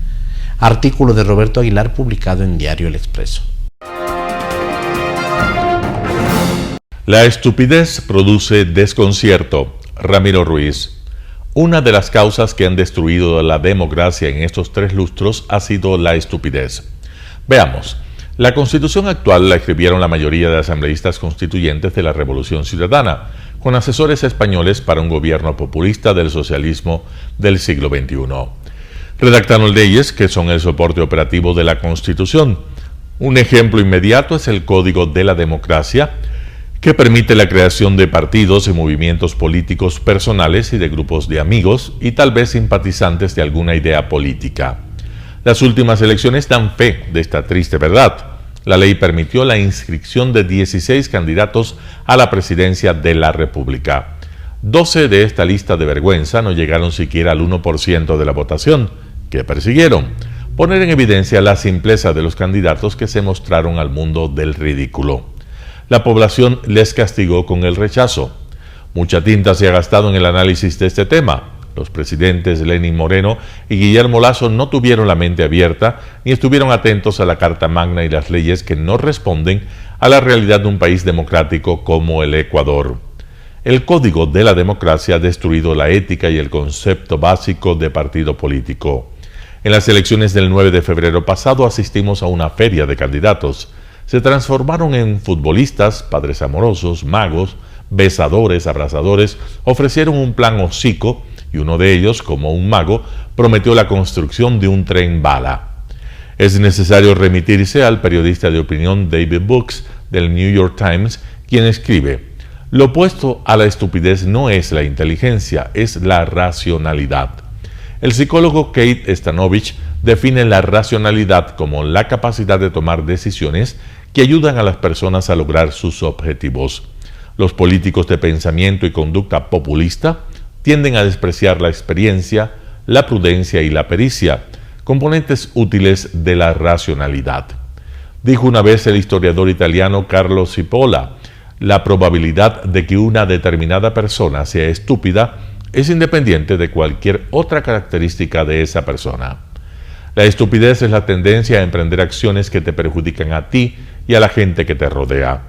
Speaker 6: Artículo de Roberto Aguilar publicado en Diario El Expreso.
Speaker 5: La estupidez produce desconcierto. Ramiro Ruiz. Una de las causas que han destruido la democracia en estos 3 lustros ha sido la estupidez. Veamos. La Constitución actual la escribieron la mayoría de asambleístas constituyentes de la Revolución Ciudadana, con asesores españoles para un gobierno populista del socialismo del siglo XXI. Redactaron leyes que son el soporte operativo de la Constitución. Un ejemplo inmediato es el Código de la Democracia, que permite la creación de partidos y movimientos políticos personales y de grupos de amigos y tal vez simpatizantes de alguna idea política. Las últimas elecciones dan fe de esta triste verdad. La ley permitió la inscripción de 16 candidatos a la presidencia de la República. 12 de esta lista de vergüenza no llegaron siquiera al 1% de la votación. ¿Qué persiguieron? Poner en evidencia la simpleza de los candidatos que se mostraron al mundo del ridículo. La población les castigó con el rechazo. Mucha tinta se ha gastado en el análisis de este tema. Los presidentes Lenín Moreno y Guillermo Lasso no tuvieron la mente abierta ni estuvieron atentos a la Carta Magna y las leyes que no responden a la realidad de un país democrático como el Ecuador. El Código de la Democracia ha destruido la ética y el concepto básico de partido político. En las elecciones del 9 de febrero pasado asistimos a una feria de candidatos. Se transformaron en futbolistas, padres amorosos, magos, besadores, abrazadores, ofrecieron un plan hocico y uno de ellos, como un mago, prometió la construcción de un tren bala. Es necesario remitirse al periodista de opinión David Brooks del New York Times, quien escribe: lo opuesto a la estupidez no es la inteligencia, es la racionalidad. El psicólogo Kate Stanovich define la racionalidad como la capacidad de tomar decisiones que ayudan a las personas a lograr sus objetivos. Los políticos de pensamiento y conducta populista tienden a despreciar la experiencia, la prudencia y la pericia, componentes útiles de la racionalidad. Dijo una vez el historiador italiano Carlo Cipolla: la probabilidad de que una determinada persona sea estúpida es independiente de cualquier otra característica de esa persona. La estupidez es la tendencia a emprender acciones que te perjudican a ti y a la gente que te rodea.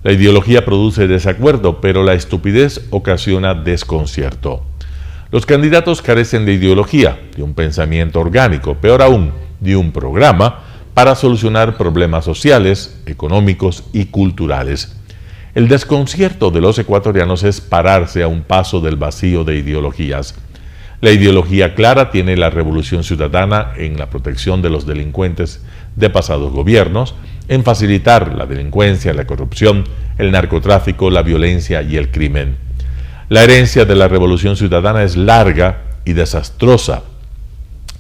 Speaker 5: La ideología produce desacuerdo, pero la estupidez ocasiona desconcierto. Los candidatos carecen de ideología, de un pensamiento orgánico, peor aún, de un programa para solucionar problemas sociales, económicos y culturales. El desconcierto de los ecuatorianos es pararse a un paso del vacío de ideologías. La ideología clara tiene la Revolución Ciudadana en la protección de los delincuentes de pasados gobiernos, en facilitar la delincuencia, la corrupción, el narcotráfico, la violencia y el crimen. La herencia de la Revolución Ciudadana es larga y desastrosa.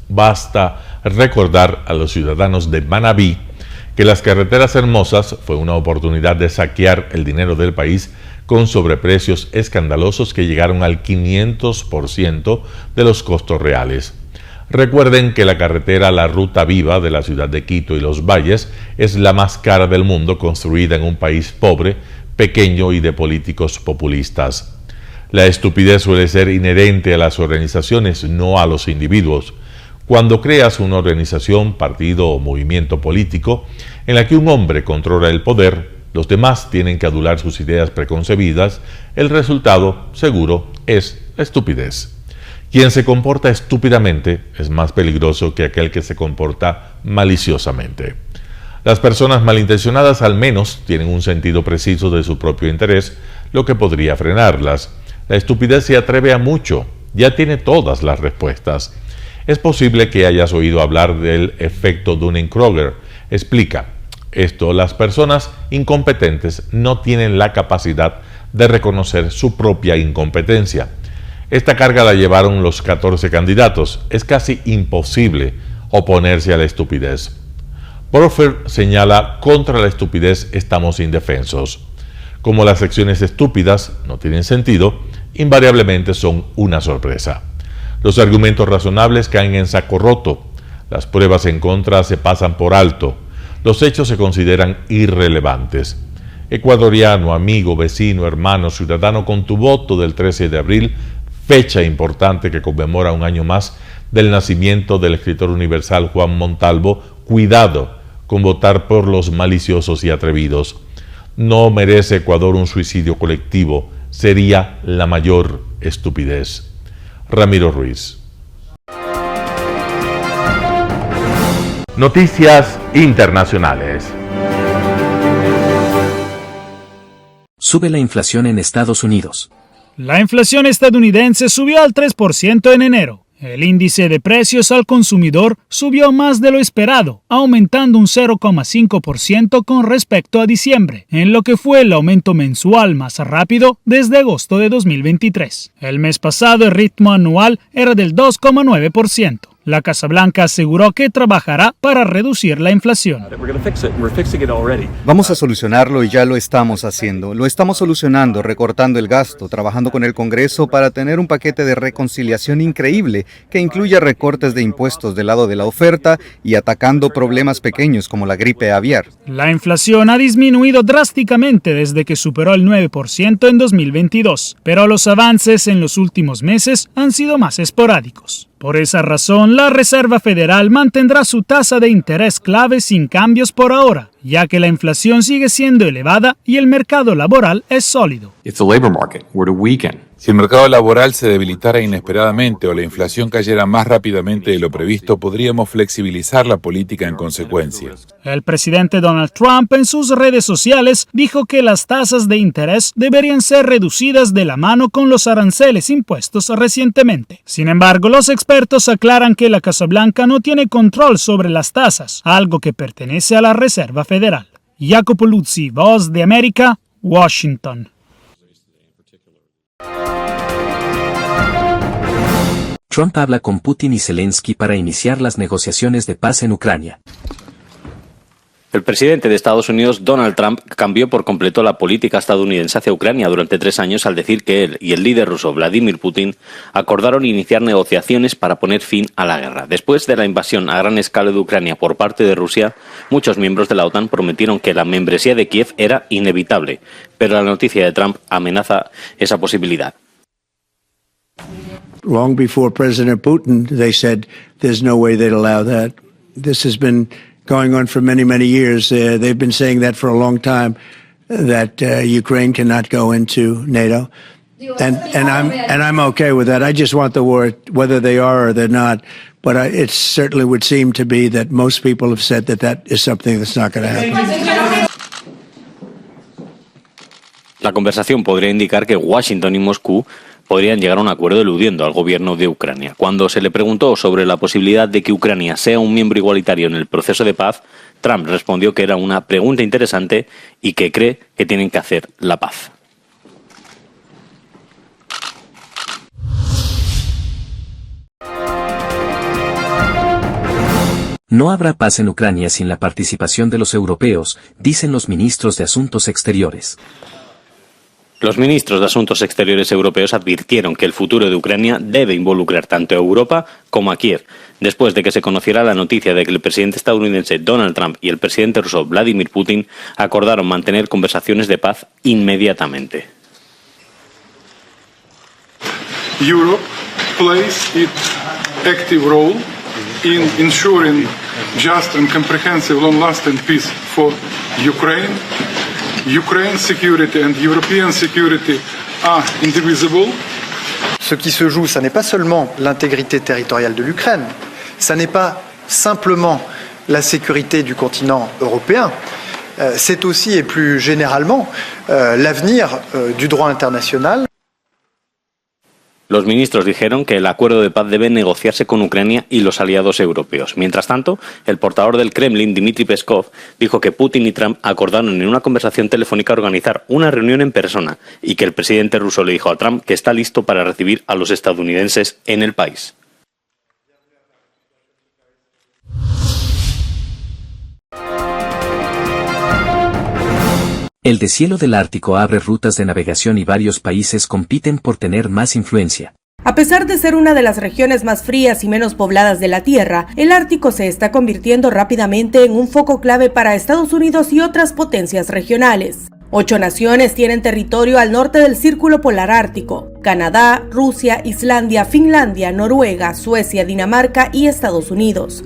Speaker 5: Basta recordar a los ciudadanos de Manabí que las carreteras hermosas fue una oportunidad de saquear el dinero del país con sobreprecios escandalosos que llegaron al 500% de los costos reales. Recuerden que la carretera La Ruta Viva de la ciudad de Quito y los valles es la más cara del mundo, construida en un país pobre, pequeño y de políticos populistas. La estupidez suele ser inherente a las organizaciones, no a los individuos. Cuando creas una organización, partido o movimiento político en la que un hombre controla el poder, los demás tienen que adular sus ideas preconcebidas, el resultado, seguro, es estupidez. Quien se comporta estúpidamente es más peligroso que aquel que se comporta maliciosamente. Las personas malintencionadas al menos tienen un sentido preciso de su propio interés, lo que podría frenarlas. La estupidez se atreve a mucho, ya tiene todas las respuestas. Es posible que hayas oído hablar del efecto Dunning-Kruger. Explica. Esto, las personas incompetentes no tienen la capacidad de reconocer su propia incompetencia. Esta carga la llevaron los 14 candidatos. Es casi imposible oponerse a la estupidez. Borfer señala, contra la estupidez estamos indefensos. Como las acciones estúpidas no tienen sentido, invariablemente son una sorpresa. Los argumentos razonables caen en saco roto. Las pruebas en contra se pasan por alto. Los hechos se consideran irrelevantes. Ecuatoriano, amigo, vecino, hermano, ciudadano, con tu voto del 13 de abril, fecha importante que conmemora un año más del nacimiento del escritor universal Juan Montalvo, cuidado con votar por los maliciosos y atrevidos. No merece Ecuador un suicidio colectivo, sería la mayor estupidez. Ramiro Ruiz. Noticias internacionales.
Speaker 14: Sube la inflación en Estados Unidos.
Speaker 15: La inflación estadounidense subió al 3% en enero. El índice de precios al consumidor subió más de lo esperado, aumentando un 0,5% con respecto a diciembre, en lo que fue el aumento mensual más rápido desde agosto de 2023. El mes pasado el ritmo anual era del 2,9%. La Casa Blanca aseguró que trabajará para reducir la inflación.
Speaker 16: Vamos a solucionarlo y ya lo estamos haciendo. Lo estamos solucionando, recortando el gasto, trabajando con el Congreso para tener un paquete de reconciliación increíble que incluya recortes de impuestos del lado de la oferta y atacando problemas pequeños como la gripe aviar.
Speaker 15: La inflación ha disminuido drásticamente desde que superó el 9% en 2022, pero los avances en los últimos meses han sido más esporádicos. Por esa razón, la Reserva Federal mantendrá su tasa de interés clave sin cambios por ahora, ya que la inflación sigue siendo elevada y el mercado laboral es sólido.
Speaker 17: Si el mercado laboral se debilitara inesperadamente o la inflación cayera más rápidamente de lo previsto, podríamos flexibilizar la política en consecuencia.
Speaker 15: El presidente Donald Trump en sus redes sociales dijo que las tasas de interés deberían ser reducidas de la mano con los aranceles impuestos recientemente. Sin embargo, los expertos aclaran que la Casa Blanca no tiene control sobre las tasas, algo que pertenece a la Reserva Federal. Jacopo Luzzi, Voz de América, Washington.
Speaker 14: Trump habla con Putin y Zelensky para iniciar las negociaciones de paz en Ucrania.
Speaker 18: El presidente de Estados Unidos, Donald Trump, cambió por completo la política estadounidense hacia Ucrania durante 3 años al decir que él y el líder ruso Vladimir Putin acordaron iniciar negociaciones para poner fin a la guerra. Después de la invasión a gran escala de Ucrania por parte de Rusia, muchos miembros de la OTAN prometieron que la membresía de Kiev era inevitable, pero la noticia de Trump amenaza esa posibilidad.
Speaker 19: Long before President Putin, they said there's no way they'd allow that. This has been going on for many, many years. They've been saying that for a long time, that Ukraine cannot go into NATO. And I'm okay with that. I just want the war, whether they are or they're not. But it certainly would seem to be that most people have said that that is something that's not going to happen.
Speaker 18: La conversación podría indicar que Washington y Moscú podrían llegar a un acuerdo eludiendo al gobierno de Ucrania. Cuando se le preguntó sobre la posibilidad de que Ucrania sea un miembro igualitario en el proceso de paz, Trump respondió que era una pregunta interesante y que cree que tienen que hacer la paz.
Speaker 14: No habrá paz en Ucrania sin la participación de los europeos, dicen los ministros de Asuntos Exteriores.
Speaker 18: Los ministros de Asuntos Exteriores europeos advirtieron que el futuro de Ucrania debe involucrar tanto a Europa como a Kiev, después de que se conociera la noticia de que el presidente estadounidense Donald Trump y el presidente ruso Vladimir Putin acordaron mantener conversaciones de paz inmediatamente.
Speaker 20: Europe plays its active role in ensuring just and comprehensive long-lasting peace for Ukraine. Ukraine's security and European security are indivisible.
Speaker 21: Ce qui se joue, ça n'est pas seulement l'intégrité territoriale de l'Ukraine, ça n'est pas simplement la sécurité du continent européen, c'est aussi et plus généralement l'avenir du droit international.
Speaker 18: Los ministros dijeron que el acuerdo de paz debe negociarse con Ucrania y los aliados europeos. Mientras tanto, el portavoz del Kremlin, Dmitry Peskov, dijo que Putin y Trump acordaron en una conversación telefónica organizar una reunión en persona y que el presidente ruso le dijo a Trump que está listo para recibir a los estadounidenses en el país.
Speaker 14: El deshielo del Ártico abre rutas de navegación y varios países compiten por tener más influencia.
Speaker 22: A pesar de ser una de las regiones más frías y menos pobladas de la Tierra, el Ártico se está convirtiendo rápidamente en un foco clave para Estados Unidos y otras potencias regionales. 8 naciones tienen territorio al norte del Círculo Polar Ártico: Canadá, Rusia, Islandia, Finlandia, Noruega, Suecia, Dinamarca y Estados Unidos.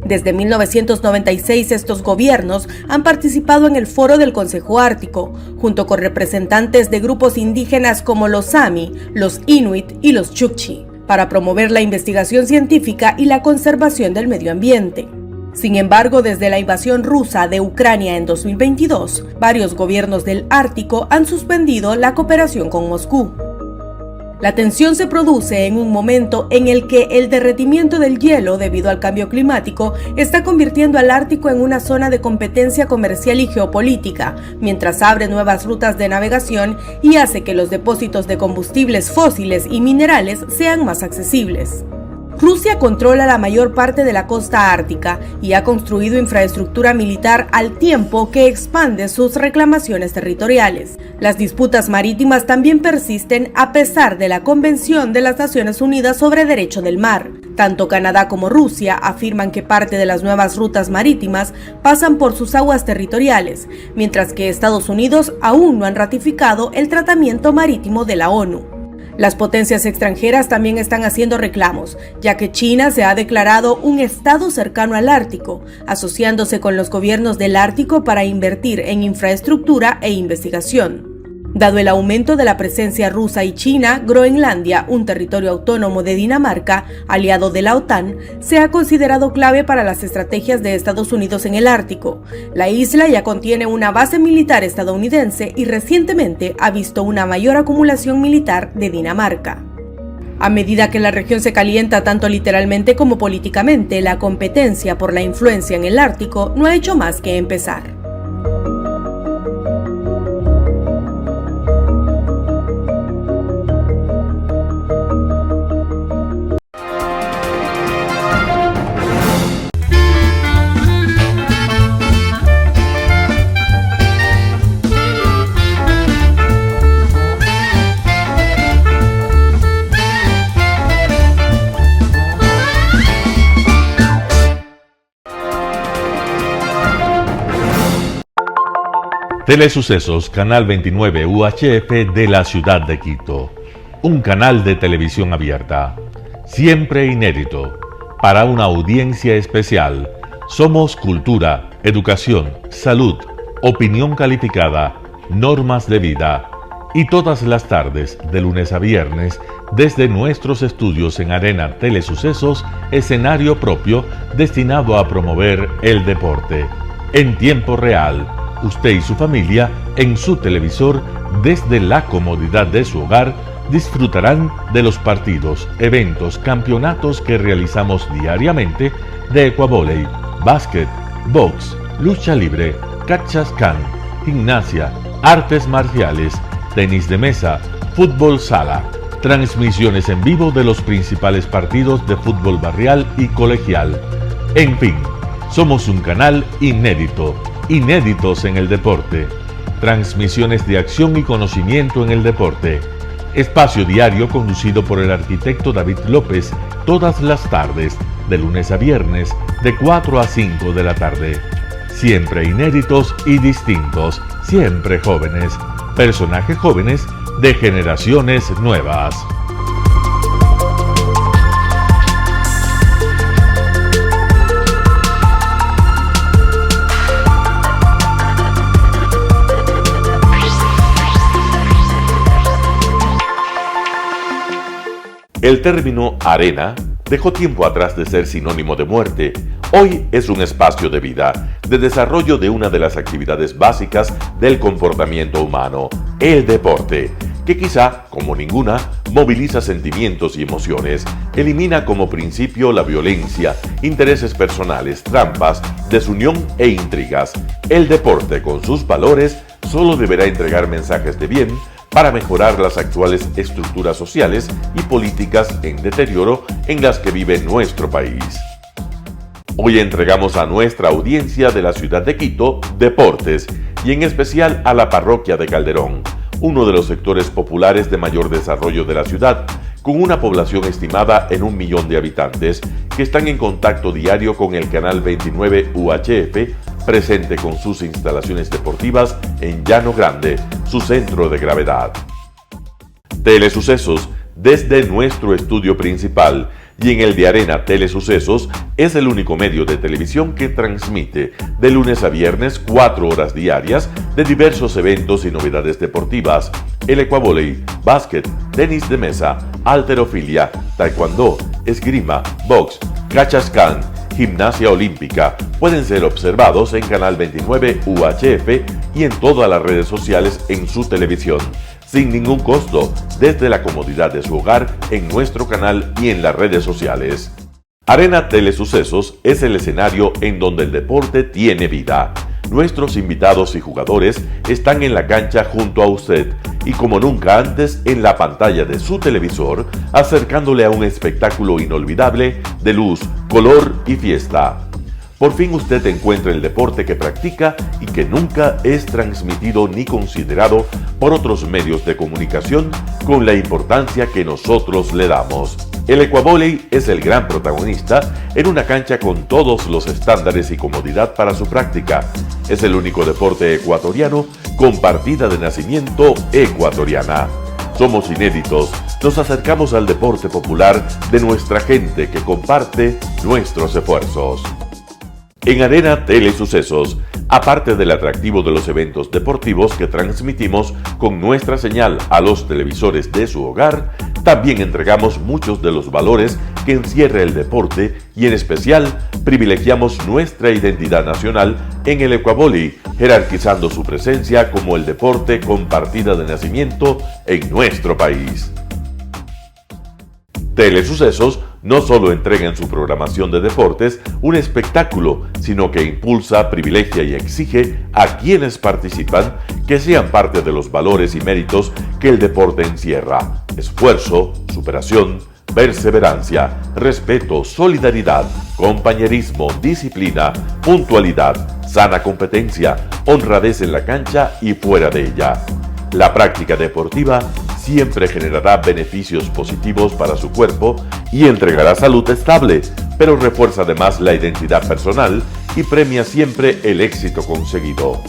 Speaker 22: Desde 1996 estos gobiernos han participado en el Foro del Consejo Ártico, junto con representantes de grupos indígenas como los Sami, los Inuit y los Chukchi, para promover la investigación científica y la conservación del medio ambiente. Sin embargo, desde la invasión rusa de Ucrania en 2022, varios gobiernos del Ártico han suspendido la cooperación con Moscú. La tensión se produce en un momento en el que el derretimiento del hielo debido al cambio climático está convirtiendo al Ártico en una zona de competencia comercial y geopolítica, mientras abre nuevas rutas de navegación y hace que los depósitos de combustibles fósiles y minerales sean más accesibles. Rusia controla la mayor parte de la costa ártica y ha construido infraestructura militar al tiempo que expande sus reclamaciones territoriales. Las disputas marítimas también persisten a pesar de la Convención de las Naciones Unidas sobre Derecho del Mar. Tanto Canadá como Rusia afirman que parte de las nuevas rutas marítimas pasan por sus aguas territoriales, mientras que Estados Unidos aún no han ratificado el Tratamiento Marítimo de la ONU. Las potencias extranjeras también están haciendo reclamos, ya que China se ha declarado un estado cercano al Ártico, asociándose con los gobiernos del Ártico para invertir en infraestructura e investigación. Dado el aumento de la presencia rusa y china, Groenlandia, un territorio autónomo de Dinamarca, aliado de la OTAN, se ha considerado clave para las estrategias de Estados Unidos en el Ártico. La isla ya contiene una base militar estadounidense y recientemente ha visto una mayor acumulación militar de Dinamarca. A medida que la región se calienta tanto literalmente como políticamente, la competencia por la influencia en el Ártico no ha hecho más que empezar.
Speaker 5: Telesucesos, Canal 29 UHF de la ciudad de Quito. Un canal de televisión abierta, siempre inédito, para una audiencia especial. Somos cultura, educación, salud, opinión calificada, normas de vida. Y todas las tardes, de lunes a viernes, desde nuestros estudios en Arena Telesucesos, escenario propio destinado a promover el deporte. En tiempo real, usted y su familia, en su televisor, desde la comodidad de su hogar, disfrutarán de los partidos, eventos, campeonatos que realizamos diariamente de ecuavóley, básquet, box, lucha libre, cachascán, gimnasia, artes marciales, tenis de mesa, fútbol sala, transmisiones en vivo de los principales partidos de fútbol barrial y colegial. En fin, somos un canal inédito. Inéditos en el deporte, transmisiones de acción y conocimiento en el deporte, espacio diario conducido por el arquitecto David López todas las tardes, de lunes a viernes, de 4 a 5 de la tarde. Siempre inéditos y distintos, siempre jóvenes, personajes jóvenes de generaciones nuevas. El término arena dejó tiempo atrás de ser sinónimo de muerte. Hoy es un espacio de vida, de desarrollo de una de las actividades básicas del comportamiento humano, el deporte, que quizá, como ninguna, moviliza sentimientos y emociones, elimina como principio la violencia, intereses personales, trampas, desunión e intrigas. El deporte, con sus valores, solo deberá entregar mensajes de bien para mejorar las actuales estructuras sociales y políticas en deterioro en las que vive nuestro país. Hoy entregamos a nuestra audiencia de la ciudad de Quito deportes y en especial a la parroquia de Calderón, uno de los sectores populares de mayor desarrollo de la ciudad, con una población estimada en 1 millón de habitantes que están en contacto diario con el canal 29 UHF, presente con sus instalaciones deportivas en Llano Grande, su centro de gravedad. Telesucesos, desde nuestro estudio principal y en el de Arena Telesucesos, es el único medio de televisión que transmite de lunes a viernes 4 horas diarias de diversos eventos y novedades deportivas: el ecuavóley, básquet, tenis de mesa, halterofilia, taekwondo, esgrima, box, cachascán, gimnasia olímpica. Pueden ser observados en Canal 29 UHF y en todas las redes sociales en su televisión, sin ningún costo, desde la comodidad de su hogar, en nuestro canal y en las redes sociales. Arena Telesucesos es el escenario en donde el deporte tiene vida. Nuestros invitados y jugadores están en la cancha junto a usted y como nunca antes en la pantalla de su televisor, acercándole a un espectáculo inolvidable de luz, color y fiesta. Por fin usted encuentra el deporte que practica y que nunca es transmitido ni considerado por otros medios de comunicación con la importancia que nosotros le damos. El ecuavóley es el gran protagonista en una cancha con todos los estándares y comodidad para su práctica. Es el único deporte ecuatoriano con partida de nacimiento ecuatoriana. Somos inéditos, nos acercamos al deporte popular de nuestra gente que comparte nuestros esfuerzos. En Arena Telesucesos, aparte del atractivo de los eventos deportivos que transmitimos con nuestra señal a los televisores de su hogar, también entregamos muchos de los valores que encierra el deporte y en especial privilegiamos nuestra identidad nacional en el ecuavóley, jerarquizando su presencia como el deporte con partida de nacimiento en nuestro país. Telesucesos no solo entrega en su programación de deportes un espectáculo, sino que impulsa, privilegia y exige a quienes participan que sean parte de los valores y méritos que el deporte encierra: esfuerzo, superación, perseverancia, respeto, solidaridad, compañerismo, disciplina, puntualidad, sana competencia, honradez en la cancha y fuera de ella. La práctica deportiva siempre generará beneficios positivos para su cuerpo y entregará salud estable, pero refuerza además la identidad personal y premia siempre el éxito conseguido.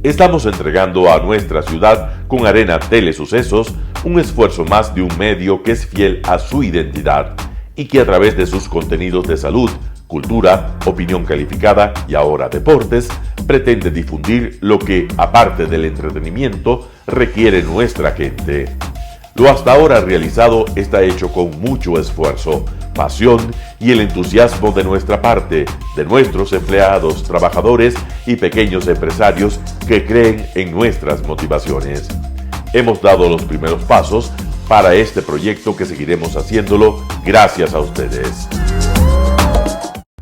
Speaker 5: Estamos entregando a nuestra ciudad con Arena Telesucesos un esfuerzo más de un medio que es fiel a su identidad y que a través de sus contenidos de salud, cultura, opinión calificada y ahora deportes, pretende difundir lo que, aparte del entretenimiento, requiere nuestra gente. Lo hasta ahora realizado está hecho con mucho esfuerzo, pasión y el entusiasmo de nuestra parte, de nuestros empleados, trabajadores y pequeños empresarios que creen en nuestras motivaciones. Hemos dado los primeros pasos para este proyecto que seguiremos haciéndolo gracias a ustedes.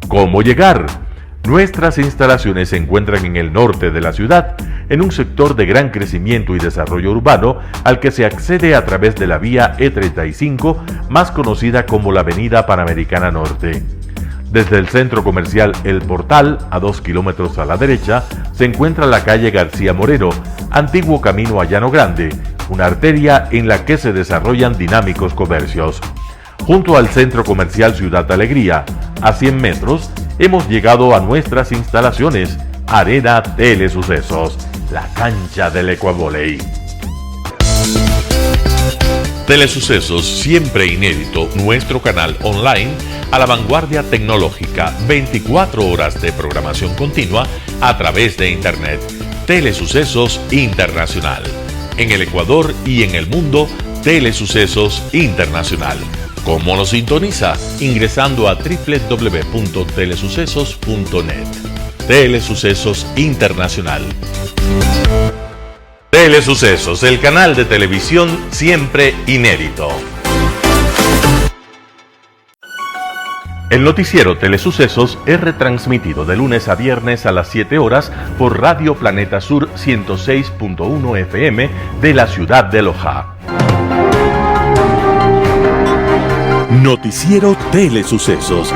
Speaker 5: ¿Cómo llegar? Nuestras instalaciones se encuentran en el norte de la ciudad, en un sector de gran crecimiento y desarrollo urbano al que se accede a través de la vía E35, más conocida como la Avenida Panamericana Norte. Desde el centro comercial El Portal, a 2 kilómetros a la derecha, se encuentra la calle García Moreno, antiguo camino a Llano Grande, una arteria en la que se desarrollan dinámicos comercios. Junto al centro comercial Ciudad Alegría, a 100 metros, hemos llegado a nuestras instalaciones, Arena Telesucesos, la cancha del ecuavóley. Telesucesos, siempre inédito, nuestro canal online a la vanguardia tecnológica, 24 horas de programación continua a través de Internet. Telesucesos Internacional. En el Ecuador y en el mundo, Telesucesos Internacional. ¿Cómo nos sintoniza? Ingresando a www.telesucesos.net. Telesucesos Internacional. Telesucesos, el canal de televisión siempre inédito. El noticiero Telesucesos es retransmitido de lunes a viernes a las 7 horas por Radio Planeta Sur 106.1 FM de la ciudad de Loja.
Speaker 1: Noticiero Telesucesos.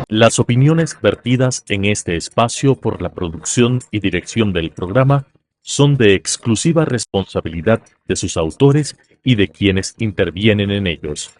Speaker 1: Las opiniones vertidas en este espacio por la producción y dirección del programa son de exclusiva responsabilidad de sus autores y de quienes intervienen en ellos.